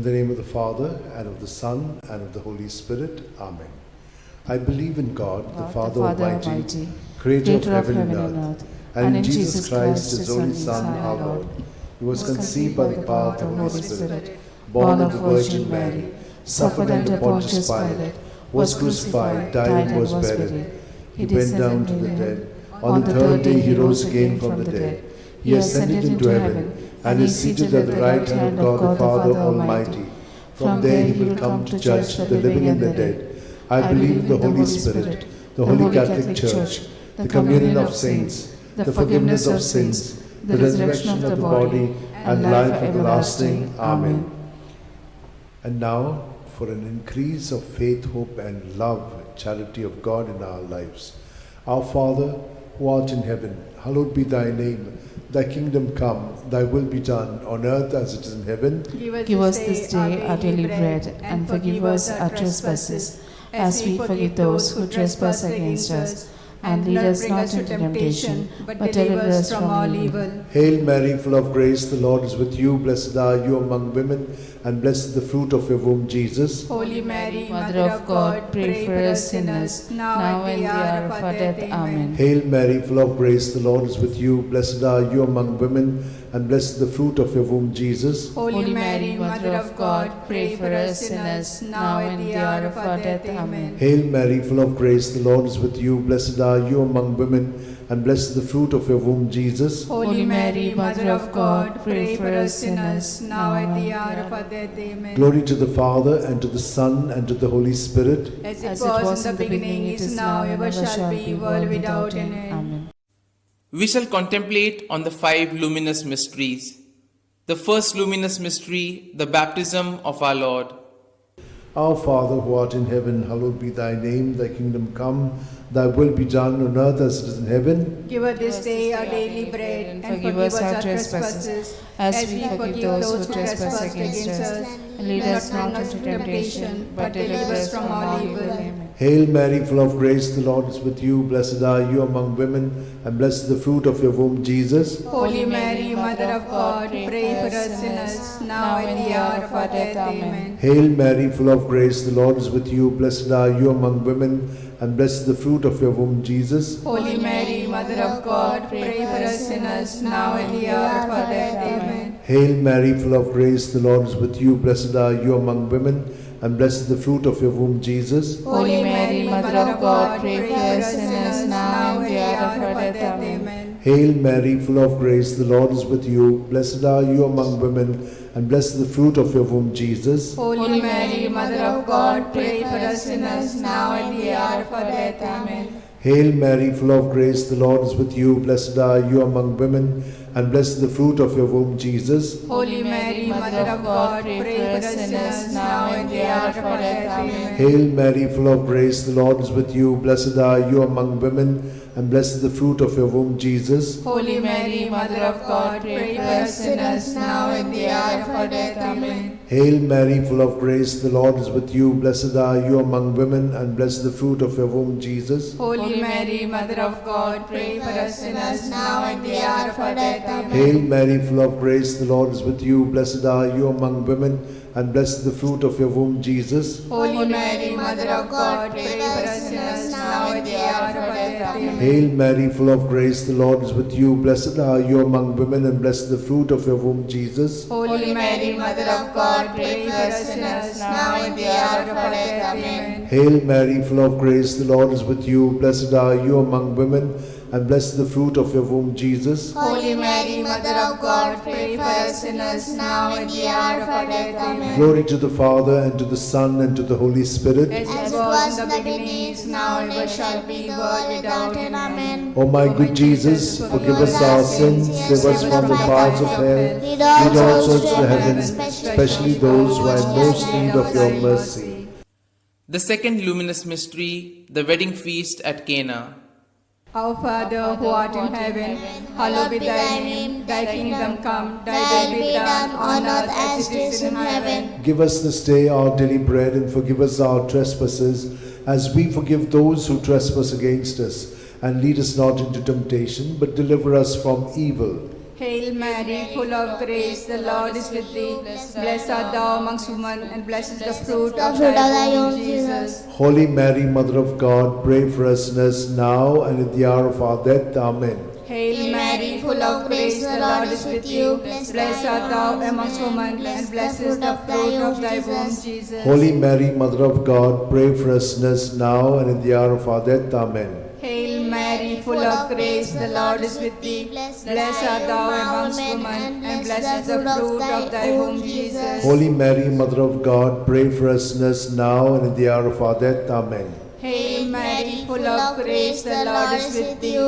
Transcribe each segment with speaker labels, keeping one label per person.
Speaker 1: the name of the Father, and of the Son, and of the Holy Spirit. Amen. I believe in God, the Father Almighty, creator of heaven and earth, and in Jesus Christ, his only Son, our Lord, who was conceived by the power of the Holy Spirit, born of the Virgin Mary, suffered under Pontius Pilate, was crucified, died, and was buried. He went down to the dead. On the third day he rose again from the dead. He ascended into heaven, and is seated at the right hand of God the Father Almighty. From there he will come to judge the living and the dead. I believe in the Holy Spirit, the Holy Catholic Church, the communion of saints, the forgiveness of sins, the resurrection of the body, and life everlasting. Amen. And now, for an increase of faith, hope, and love, charity of God in our lives. Our Father, who art in heaven, hallowed be thy name. Thy kingdom come, thy will be done, on earth as it is in heaven.
Speaker 2: Give us this day our daily bread, and forgive us our trespasses, as we forgive those who trespass against us. And lead us not into temptation, but deliver us from all evil.
Speaker 1: Hail Mary, full of grace, the Lord is with you. Blessed are you among women, and blessed is the fruit of your womb, Jesus.
Speaker 2: Holy Mary, Mother of God, pray for us sinners, now and the hour of our death. Amen.
Speaker 1: Hail Mary, full of grace, the Lord is with you. Blessed are you among women, and blessed is the fruit of your womb, Jesus.
Speaker 2: Holy Mary, Mother of God, pray for us sinners, now and the hour of our death. Amen.
Speaker 1: Hail Mary, full of grace, the Lord is with you. Blessed are you among women, and blessed is the fruit of your womb, Jesus.
Speaker 2: Holy Mary, Mother of God, pray for us sinners, now and the hour of our death. Amen.
Speaker 1: Glory to the Father, and to the Son, and to the Holy Spirit.
Speaker 2: As it was in the beginning, it is now, ever shall be, world without end. Amen.
Speaker 3: We shall contemplate on the 5 luminous mysteries. The first luminous mystery, the baptism of our Lord.
Speaker 1: Our Father, who art in heaven, hallowed be thy name. Thy kingdom come, thy will be done on earth as it is in heaven.
Speaker 2: Give us this day our daily bread, and forgive us our trespasses, as we forgive those who trespass against us. And lead us not into temptation, but deliver us from all evil. Amen.
Speaker 1: Hail Mary, full of grace, the Lord is with you. Blessed are you among women, and blessed is the fruit of your womb, Jesus.
Speaker 2: Holy Mary, Mother of God, pray for us sinners, now and the hour of our death. Amen.
Speaker 1: Hail Mary, full of grace, the Lord is with you. Blessed are you among women, and blessed is the fruit of your womb, Jesus.
Speaker 2: Holy Mary, Mother of God, pray for us sinners, now and the hour of our death. Amen.
Speaker 1: Hail Mary, full of grace, the Lord is with you. Blessed are you among women, and blessed is the fruit of your womb, Jesus.
Speaker 2: Holy Mary, Mother of God, pray for us sinners, now and the hour of our death. Amen.
Speaker 1: Hail Mary, full of grace, the Lord is with you. Blessed are you among women, and blessed is the fruit of your womb, Jesus.
Speaker 2: Holy Mary, Mother of God, pray for us sinners, now and the hour of our death. Amen.
Speaker 1: Hail Mary, full of grace, the Lord is with you. Blessed are you among women, and blessed is the fruit of your womb, Jesus.
Speaker 2: Holy Mary, Mother of God, pray for us sinners, now and the hour of our death. Amen.
Speaker 1: Hail Mary, full of grace, the Lord is with you. Blessed are you among women, and blessed is the fruit of your womb, Jesus.
Speaker 2: Holy Mary, Mother of God, pray for us sinners, now and the hour of our death. Amen.
Speaker 1: Hail Mary, full of grace, the Lord is with you. Blessed are you among women, and blessed is the fruit of your womb, Jesus.
Speaker 2: Holy Mary, Mother of God, pray for us sinners, now and the hour of our death. Amen.
Speaker 1: Hail Mary, full of grace, the Lord is with you. Blessed are you among women, and blessed is the fruit of your womb, Jesus.
Speaker 2: Holy Mary, Mother of God, pray for us sinners, now and the hour of our death. Amen.
Speaker 1: Hail Mary, full of grace, the Lord is with you. Blessed are you among women, and blessed is the fruit of your womb, Jesus.
Speaker 2: Holy Mary, Mother of God, pray for us sinners, now and the hour of our death. Amen.
Speaker 1: Hail Mary, full of grace, the Lord is with you. Blessed are you among women, and blessed is the fruit of your womb, Jesus.
Speaker 2: Holy Mary, Mother of God, pray for us sinners, now and the hour of our death. Amen.
Speaker 1: Glory to the Father, and to the Son, and to the Holy Spirit.
Speaker 2: As was in the beginning, is now, and ever shall be, world without end. Amen.
Speaker 1: O my good Jesus, forgive us our sins, save us from the fires of hell, lead all souls to heaven, especially those who are in most need of your mercy.
Speaker 3: The second luminous mystery, the wedding feast at Cana.
Speaker 2: Our Father, who art in heaven, hallowed be thy name. Thy kingdom come, thy will be done on earth as it is in heaven.
Speaker 1: Give us this day our daily bread, and forgive us our trespasses, as we forgive those who trespass against us. And lead us not into temptation, but deliver us from evil.
Speaker 4: Hail Mary, full of grace, the Lord is with thee. Blessed art thou amongst women, and blessed is the fruit of thy womb, Jesus.
Speaker 1: Holy Mary, Mother of God, pray for us sinners now and at the hour of our death. Amen.
Speaker 4: Hail Mary, full of grace, the Lord is with you. Blessed art thou amongst women, and blessed is the fruit of thy womb, Jesus.
Speaker 1: Holy Mary, Mother of God, pray for us sinners now and at the hour of our death. Amen.
Speaker 4: Hail Mary, full of grace, the Lord is with thee. Blessed art thou amongst women, and blessed is the fruit of thy womb, Jesus.
Speaker 1: Holy Mary, Mother of God, pray for us sinners now and at the hour of our death. Amen.
Speaker 4: Hail Mary, full of grace, the Lord is with thee.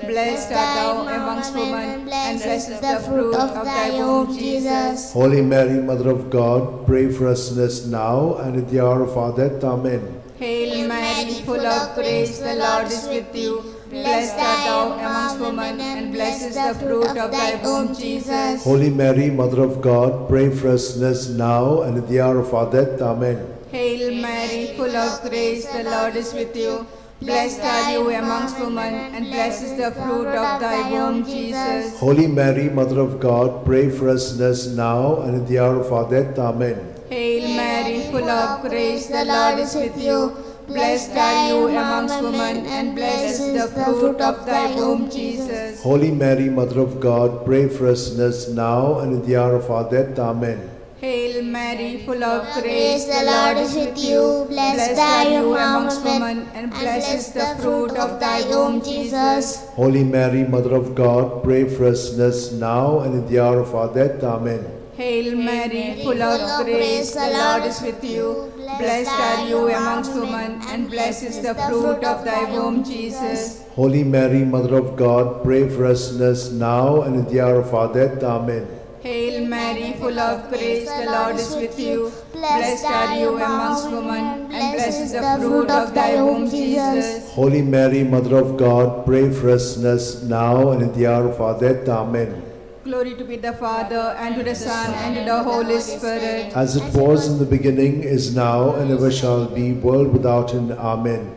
Speaker 4: Blessed art thou amongst women, and blessed is the fruit of thy womb, Jesus.
Speaker 1: Holy Mary, Mother of God, pray for us sinners now and at the hour of our death. Amen.
Speaker 4: Hail Mary, full of grace, the Lord is with you. Blessed art thou amongst women, and blessed is the fruit of thy womb, Jesus.
Speaker 1: Holy Mary, Mother of God, pray for us sinners now and at the hour of our death. Amen.
Speaker 4: Hail Mary, full of grace, the Lord is with you. Blessed are you amongst women, and blessed is the fruit of thy womb, Jesus.
Speaker 1: Holy Mary, Mother of God, pray for us sinners now and at the hour of our death. Amen.
Speaker 4: Hail Mary, full of grace, the Lord is with you. Blessed are you amongst women, and blessed is the fruit of thy womb, Jesus.
Speaker 1: Holy Mary, Mother of God, pray for us sinners now and at the hour of our death. Amen.
Speaker 4: Hail Mary, full of grace, the Lord is with you. Blessed are you amongst women, and blessed is the fruit of thy womb, Jesus.
Speaker 1: Holy Mary, Mother of God, pray for us sinners now and at the hour of our death. Amen.
Speaker 4: Hail Mary, full of grace, the Lord is with you. Blessed are you amongst women, and blessed is the fruit of thy womb, Jesus.
Speaker 1: Holy Mary, Mother of God, pray for us sinners now and at the hour of our death. Amen.
Speaker 4: Hail Mary, full of grace, the Lord is with you. Blessed are you amongst women, and blessed is the fruit of thy womb, Jesus.
Speaker 1: Holy Mary, Mother of God, pray for us sinners now and at the hour of our death. Amen.
Speaker 4: Glory to be the Father, and to the Son, and to the Holy Spirit.
Speaker 1: As it was in the beginning, is now, and ever shall be, world without end. Amen.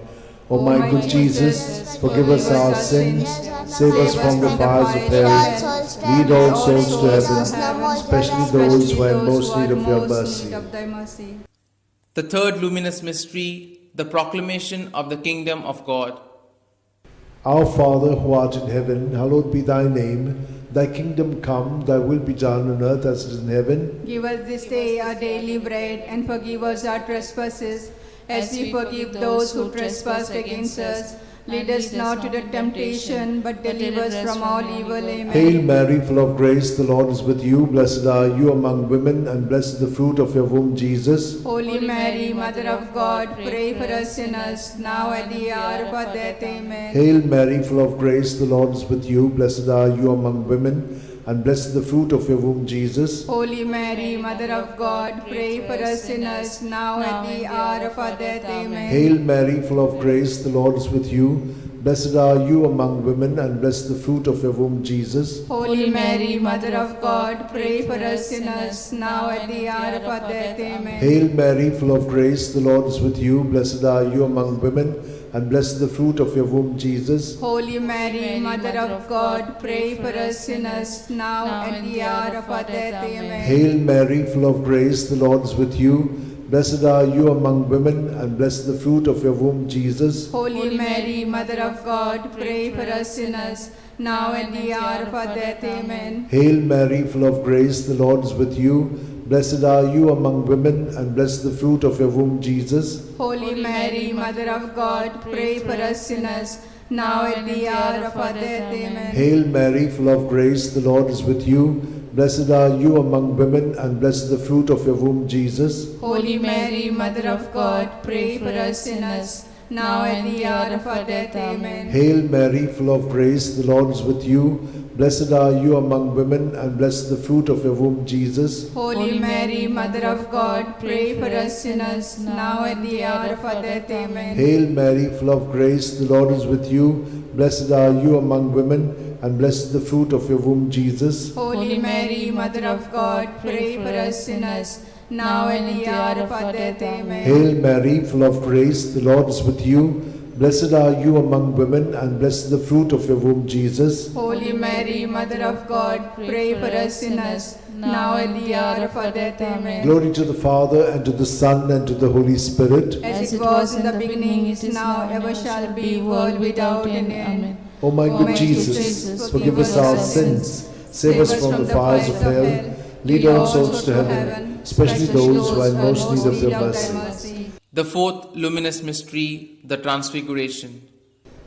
Speaker 1: O my good Jesus, forgive us our sins, save us from the fires of hell, lead all souls to heaven, especially those who are in most need of your mercy.
Speaker 3: The third luminous mystery, the proclamation of the kingdom of God.
Speaker 1: Our Father, who art in heaven, hallowed be thy name. Thy kingdom come, thy will be done on earth as it is in heaven.
Speaker 4: Give us this day our daily bread, and forgive us our trespasses, as we forgive those who trespass against us. Lead us not to the temptation, but deliver us from all evil. Amen.
Speaker 1: Hail Mary, full of grace, the Lord is with you. Blessed are you among women, and blessed is the fruit of your womb, Jesus.
Speaker 4: Holy Mary, Mother of God, pray for us sinners, now and at the hour of our death. Amen.
Speaker 1: Hail Mary, full of grace, the Lord is with you. Blessed are you among women, and blessed is the fruit of your womb, Jesus.
Speaker 4: Holy Mary, Mother of God, pray for us sinners, now and at the hour of our death. Amen.
Speaker 1: Hail Mary, full of grace, the Lord is with you. Blessed are you among women, and blessed the fruit of your womb, Jesus.
Speaker 4: Holy Mary, Mother of God, pray for us sinners, now at the hour of our death. Amen.
Speaker 1: Hail Mary, full of grace, the Lord is with you. Blessed are you among women, and blessed the fruit of your womb, Jesus.
Speaker 4: Holy Mary, Mother of God, pray for us sinners, now and at the hour of our death. Amen.
Speaker 1: Hail Mary, full of grace, the Lord is with you. Blessed are you among women, and blessed the fruit of your womb, Jesus.
Speaker 4: Holy Mary, Mother of God, pray for us sinners, now and at the hour of our death. Amen.
Speaker 1: Hail Mary, full of grace, the Lord is with you. Blessed are you among women, and blessed the fruit of your womb, Jesus.
Speaker 4: Holy Mary, Mother of God, pray for us sinners, now and at the hour of our death. Amen.
Speaker 1: Hail Mary, full of grace, the Lord is with you. Blessed are you among women, and blessed the fruit of your womb, Jesus.
Speaker 4: Holy Mary, Mother of God, pray for us sinners, now and at the hour of our death. Amen.
Speaker 1: Hail Mary, full of grace, the Lord is with you. Blessed are you among women, and blessed the fruit of your womb, Jesus.
Speaker 4: Holy Mary, Mother of God, pray for us sinners, now and at the hour of our death. Amen.
Speaker 1: Hail Mary, full of grace, the Lord is with you. Blessed are you among women, and blessed the fruit of your womb, Jesus.
Speaker 4: Holy Mary, Mother of God, pray for us sinners, now and at the hour of our death. Amen.
Speaker 1: Hail Mary, full of grace, the Lord is with you. Blessed are you among women, and blessed is the fruit of your womb, Jesus.
Speaker 4: Holy Mary, Mother of God, pray for us sinners, now and at the hour of our death. Amen.
Speaker 1: Glory to the Father, and to the Son, and to the Holy Spirit.
Speaker 4: As it was in the beginning, it is now, ever shall be, world without end. Amen.
Speaker 1: O my good Jesus, forgive us our sins, save us from the fires of hell, lead all souls to heaven, especially those who are in most need of your mercy.
Speaker 3: The fourth luminous mystery, the Transfiguration.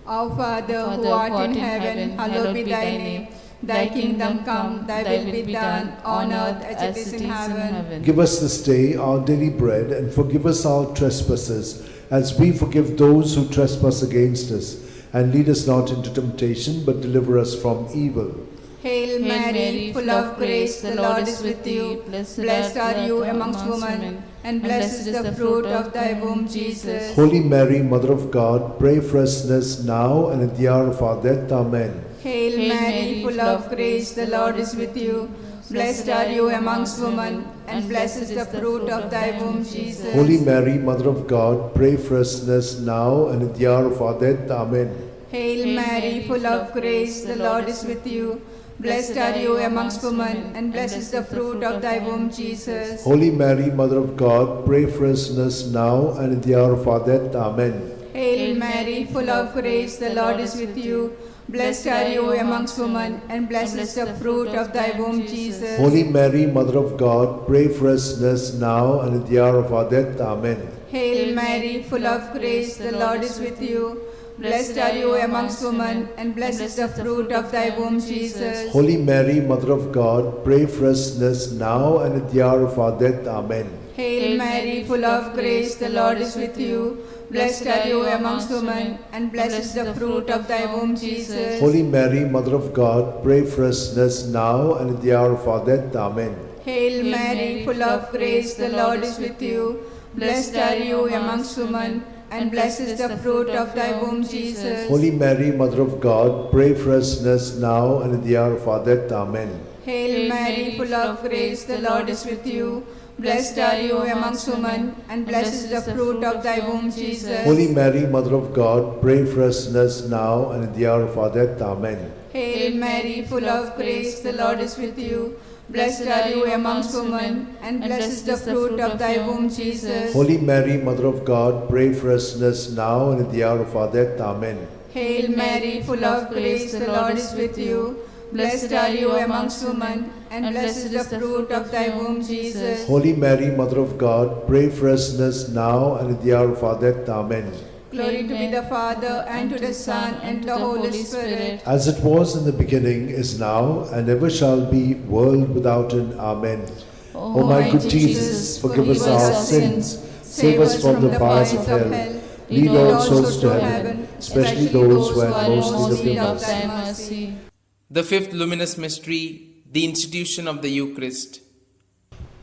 Speaker 4: Our Father, who art in heaven, hallowed be thy name. Thy kingdom come, thy will be done, on earth as it is in heaven.
Speaker 1: Give us this day our daily bread, and forgive us our trespasses, as we forgive those who trespass against us. And lead us not into temptation, but deliver us from evil.
Speaker 4: Hail Mary, full of grace, the Lord is with you. Blessed are you amongst women, and blessed is the fruit of thy womb, Jesus.
Speaker 1: Holy Mary, Mother of God, pray for us sinners now and at the hour of our death. Amen.
Speaker 4: Hail Mary, full of grace, the Lord is with you. Blessed are you amongst women, and blessed is the fruit of thy womb, Jesus.
Speaker 1: Holy Mary, Mother of God, pray for us sinners now and at the hour of our death. Amen.
Speaker 4: Hail Mary, full of grace, the Lord is with you. Blessed are you amongst women, and blessed is the fruit of thy womb, Jesus.
Speaker 1: Holy Mary, Mother of God, pray for us sinners now and at the hour of our death. Amen.
Speaker 4: Hail Mary, full of grace, the Lord is with you. Blessed are you amongst women, and blessed is the fruit of thy womb, Jesus.
Speaker 1: Holy Mary, Mother of God, pray for us sinners now and at the hour of our death. Amen.
Speaker 4: Hail Mary, full of grace, the Lord is with you. Blessed are you amongst women, and blessed is the fruit of thy womb, Jesus.
Speaker 1: Holy Mary, Mother of God, pray for us sinners now and at the hour of our death. Amen.
Speaker 4: Hail Mary, full of grace, the Lord is with you. Blessed are you amongst women, and blessed is the fruit of thy womb, Jesus.
Speaker 1: Holy Mary, Mother of God, pray for us sinners now and at the hour of our death. Amen.
Speaker 4: Hail Mary, full of grace, the Lord is with you. Blessed are you amongst women, and blessed is the fruit of thy womb, Jesus.
Speaker 1: Holy Mary, Mother of God, pray for us sinners now and at the hour of our death. Amen.
Speaker 4: Hail Mary, full of grace, the Lord is with you. Blessed are you amongst women, and blessed is the fruit of thy womb, Jesus.
Speaker 1: Holy Mary, Mother of God, pray for us sinners now and at the hour of our death. Amen.
Speaker 4: Hail Mary, full of grace, the Lord is with you. Blessed are you amongst women, and blessed is the fruit of thy womb, Jesus.
Speaker 1: Holy Mary, Mother of God, pray for us sinners now and at the hour of our death. Amen.
Speaker 4: Hail Mary, full of grace, the Lord is with you. Blessed are you amongst women, and blessed is the fruit of thy womb, Jesus.
Speaker 1: Holy Mary, Mother of God, pray for us sinners now and at the hour of our death. Amen.
Speaker 4: Glory to be the Father, and to the Son, and to the Holy Spirit.
Speaker 1: As it was in the beginning, is now, and ever shall be, world without end. Amen. O my good Jesus, forgive us our sins, save us from the fires of hell, lead all souls to heaven, especially those who are in most need of thy mercy.
Speaker 3: The fifth luminous mystery, the institution of the Eucharist.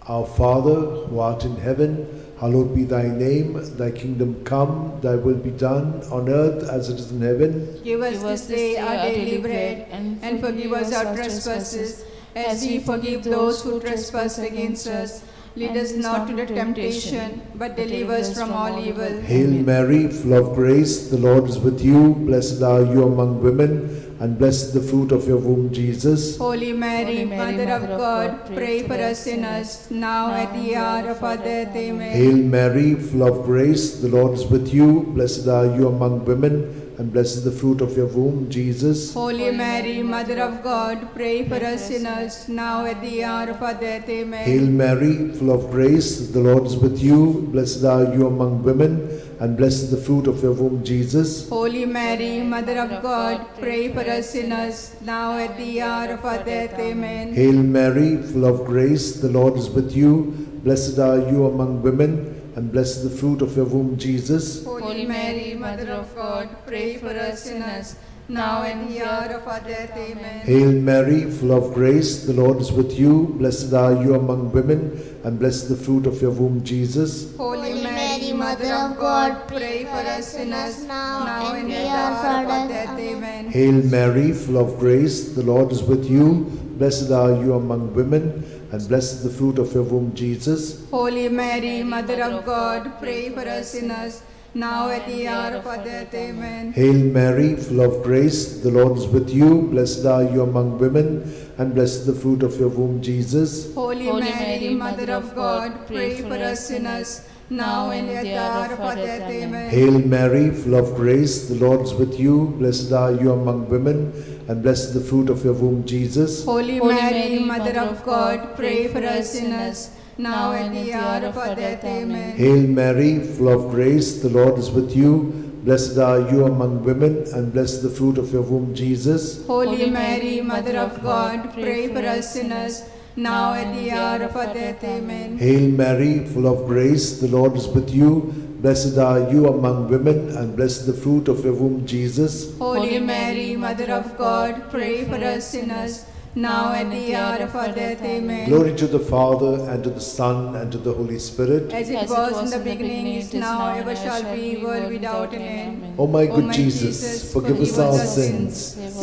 Speaker 1: Our Father, who art in heaven, hallowed be thy name. Thy kingdom come, thy will be done on earth as it is in heaven.
Speaker 4: Give us this day our daily bread, and forgive us our trespasses, as we forgive those who trespass against us. Lead us not into temptation, but deliver us from all evil.
Speaker 1: Hail Mary, full of grace, the Lord is with you. Blessed are you among women, and blessed is the fruit of your womb, Jesus.
Speaker 4: Holy Mary, Mother of God, pray for us sinners, now at the hour of our death. Amen.
Speaker 1: Hail Mary, full of grace, the Lord is with you. Blessed are you among women, and blessed is the fruit of your womb, Jesus.
Speaker 4: Holy Mary, Mother of God, pray for us sinners, now at the hour of our death. Amen.
Speaker 1: Hail Mary, full of grace, the Lord is with you. Blessed are you among women, and blessed is the fruit of your womb, Jesus.
Speaker 4: Holy Mary, Mother of God, pray for us sinners, now at the hour of our death. Amen.
Speaker 1: Hail Mary, full of grace, the Lord is with you. Blessed are you among women, and blessed is the fruit of your womb, Jesus.
Speaker 4: Holy Mary, Mother of God, pray for us sinners, now and the hour of our death. Amen.
Speaker 1: Hail Mary, full of grace, the Lord is with you. Blessed are you among women, and blessed is the fruit of your womb, Jesus.
Speaker 4: Holy Mary, Mother of God, pray for us sinners, now and at the hour of our death. Amen.
Speaker 1: Hail Mary, full of grace, the Lord is with you. Blessed are you among women, and blessed is the fruit of your womb, Jesus.
Speaker 4: Holy Mary, Mother of God, pray for us sinners, now at the hour of our death. Amen.
Speaker 1: Hail Mary, full of grace, the Lord is with you. Blessed are you among women, and blessed is the fruit of your womb, Jesus.
Speaker 4: Holy Mary, Mother of God, pray for us sinners, now and at the hour of our death. Amen.
Speaker 1: Hail Mary, full of grace, the Lord is with you. Blessed are you among women, and blessed is the fruit of your womb, Jesus.
Speaker 4: Holy Mary, Mother of God, pray for us sinners, now and at the hour of our death. Amen.
Speaker 1: Hail Mary, full of grace, the Lord is with you. Blessed are you among women, and blessed is the fruit of your womb, Jesus.
Speaker 4: Holy Mary, Mother of God, pray for us sinners, now at the hour of our death. Amen.
Speaker 1: Hail Mary, full of grace, the Lord is with you. Blessed are you among women, and blessed is the fruit of your womb, Jesus.
Speaker 4: Holy Mary, Mother of God, pray for us sinners, now at the hour of our death. Amen.
Speaker 1: Glory to the Father, and to the Son, and to the Holy Spirit.
Speaker 4: As it was in the beginning, is now, ever shall be, world without an end.
Speaker 1: O my good Jesus, forgive us our sins,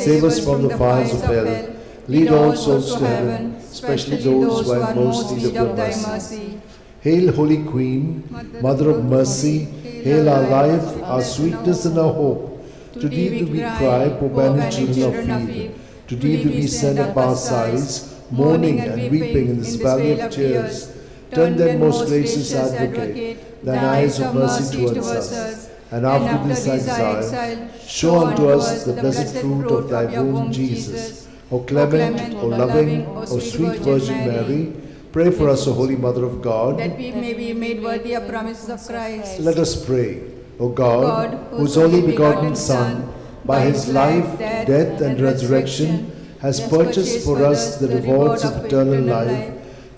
Speaker 1: save us from the fires of hell, lead all souls to heaven, especially those who are most in need of thy mercy. Hail, Holy Queen, Mother of mercy, hail our life, our sweetness, and our hope. To thee do we cry, poor banished children of Eve. To thee do we send up our sighs, mourning and weeping in this valley of tears. Turn then, most gracious Advocate, thine eyes of mercy towards us, and after this exile, show unto us the blessed fruit of thy womb, Jesus. O clement, O loving, O sweet Virgin Mary, pray for us, O Holy Mother of God,
Speaker 4: that we may be made worthy of promises of Christ.
Speaker 1: Let us pray. O God, whose only begotten Son, by his life, death, and resurrection, has purchased for us the rewards of eternal life,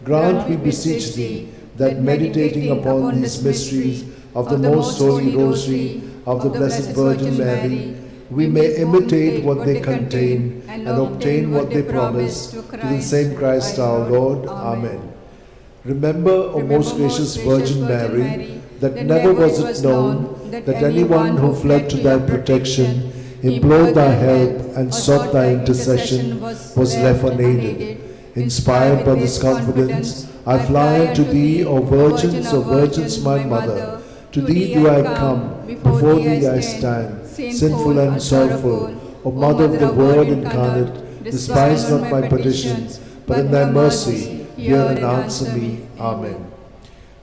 Speaker 1: grant, we beseech thee, that meditating upon these mysteries of the most holy Rosary of the Blessed Virgin Mary, we may imitate what they contain and obtain what they promise, through the same Christ our Lord. Amen. Remember, O most gracious Virgin Mary, that never was it known that anyone who fled to thy protection, implored thy help, and sought thy intercession was left unaided. Inspired by this confidence, I fly unto thee, O Virgins, my Mother. To thee do I come, before thee I stand, sinful and sorrowful. O Mother of the Word incarnate, despise not my petitions, but in thy mercy hear and answer me. Amen.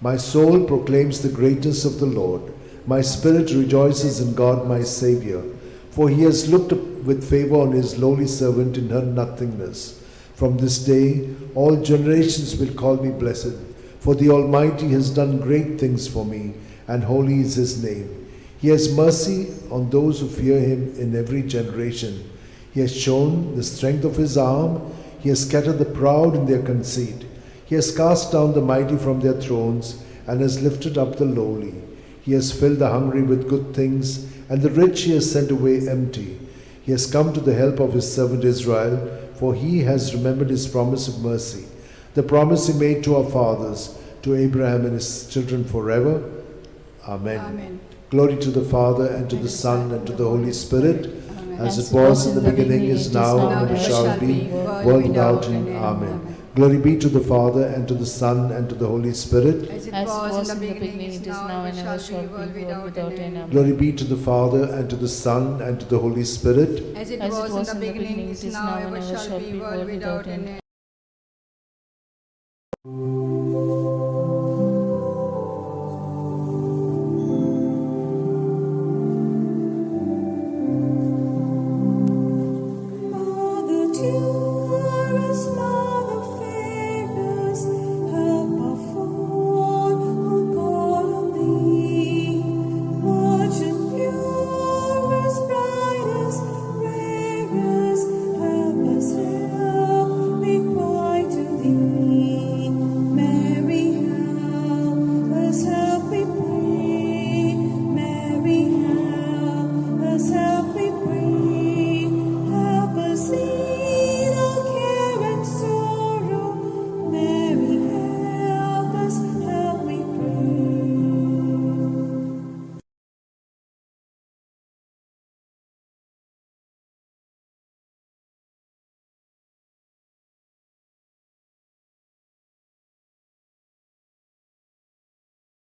Speaker 1: My soul proclaims the greatness of the Lord. My spirit rejoices in God my Xavier, for he has looked with favor on his lowly servant in her nothingness. From this day all generations will call me blessed, for the Almighty has done great things for me, and holy is his name. He has mercy on those who fear him in every generation. He has shown the strength of his arm. He has scattered the proud in their conceit. He has cast down the mighty from their thrones, and has lifted up the lowly. He has filled the hungry with good things, and the rich he has sent away empty. He has come to the help of his servant Israel, for he has remembered his promise of mercy, the promise he made to our fathers, to Abraham and his children forever. Amen.
Speaker 4: Amen.
Speaker 1: Glory to the Father, and to the Son, and to the Holy Spirit, as it was in the beginning, is now, and ever shall be, world without end. Amen. Glory be to the Father, and to the Son, and to the Holy Spirit.
Speaker 4: As it was in the beginning, it is now, and ever shall be, world without end.
Speaker 1: Glory be to the Father, and to the Son, and to the Holy Spirit.
Speaker 4: As it was in the beginning, it is now, and ever shall be, world without end.